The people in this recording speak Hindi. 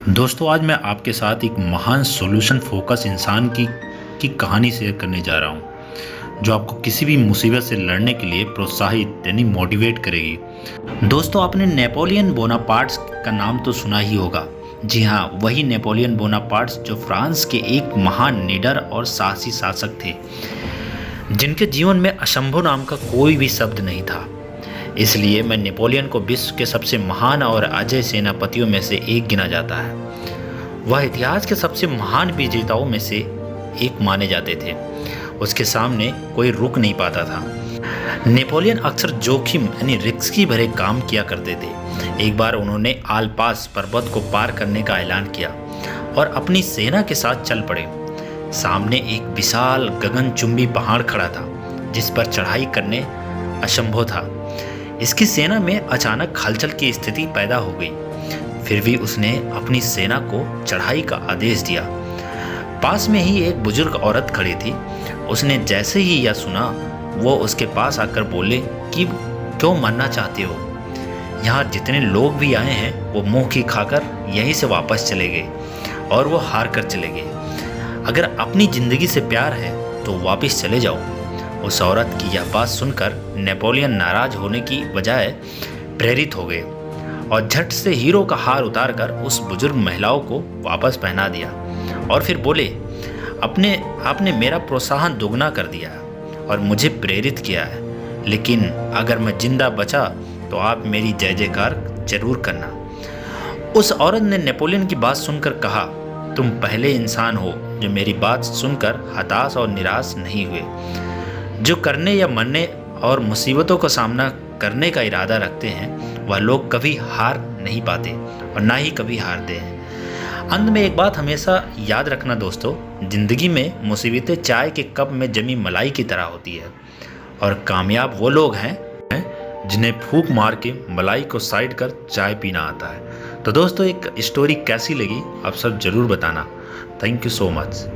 दोस्तों आज मैं आपके साथ एक महान सॉल्यूशन फोकस इंसान की कहानी शेयर करने जा रहा हूं जो आपको किसी भी मुसीबत से लड़ने के लिए प्रोत्साहित यानी मोटिवेट करेगी। दोस्तों आपने नेपोलियन बोनापार्ट का नाम तो सुना ही होगा। जी हाँ, वही नेपोलियन बोनापार्ट जो फ्रांस के एक महान निडर और साहसी शासक थे जिनके जीवन में असंभव नाम का कोई भी शब्द नहीं था। इसलिए मैं नेपोलियन को विश्व के सबसे महान और अजय सेनापतियों में से एक गिना जाता है। वह इतिहास के सबसे महान विजेताओं में से एक माने जाते थे। उसके सामने कोई रुक नहीं पाता था। नेपोलियन अक्सर जोखिम यानी रिस्की भरे काम किया करते थे। एक बार उन्होंने आल्पास पर्वत को पार करने का ऐलान किया और अपनी सेना के साथ चल पड़े। सामने एक विशाल गगनचुंबी पहाड़ खड़ा था जिस पर चढ़ाई करने असंभव था। इसकी सेना में अचानक हलचल की स्थिति पैदा हो गई। फिर भी उसने अपनी सेना को चढ़ाई का आदेश दिया। पास में ही एक बुजुर्ग औरत खड़ी थी। उसने जैसे ही यह सुना वो उसके पास आकर बोले कि क्यों मरना चाहते हो? यहाँ जितने लोग भी आए हैं वो मुंह की खाकर यहीं से वापस चले गए और वो हार कर चले गए। अगर अपनी ज़िंदगी से प्यार है तो वापस चले जाओ। उस औरत की यह बात सुनकर नेपोलियन नाराज होने की बजाय प्रेरित हो गए और झट से हीरो का हार उतारकर उस बुजुर्ग महिलाओं को वापस पहना दिया और फिर बोले, आपने मेरा प्रोत्साहन दोगुना कर दिया और मुझे प्रेरित किया है, लेकिन अगर मैं जिंदा बचा तो आप मेरी जय जयकार जरूर करना। उस औरत ने नेपोलियन की बात सुनकर कहा, तुम पहले इंसान हो जो मेरी बात सुनकर हताश और निराश नहीं हुए, जो करने या मरने और मुसीबतों का सामना करने का इरादा रखते हैं। वह लोग कभी हार नहीं पाते और ना ही कभी हारते हैं। अंत में एक बात हमेशा याद रखना दोस्तों, ज़िंदगी में मुसीबतें चाय के कप में जमी मलाई की तरह होती है और कामयाब वो लोग हैं जिन्हें फूंक मार के मलाई को साइड कर चाय पीना आता है। तो दोस्तों एक स्टोरी कैसी लगी आप सब ज़रूर बताना। Thank you so much.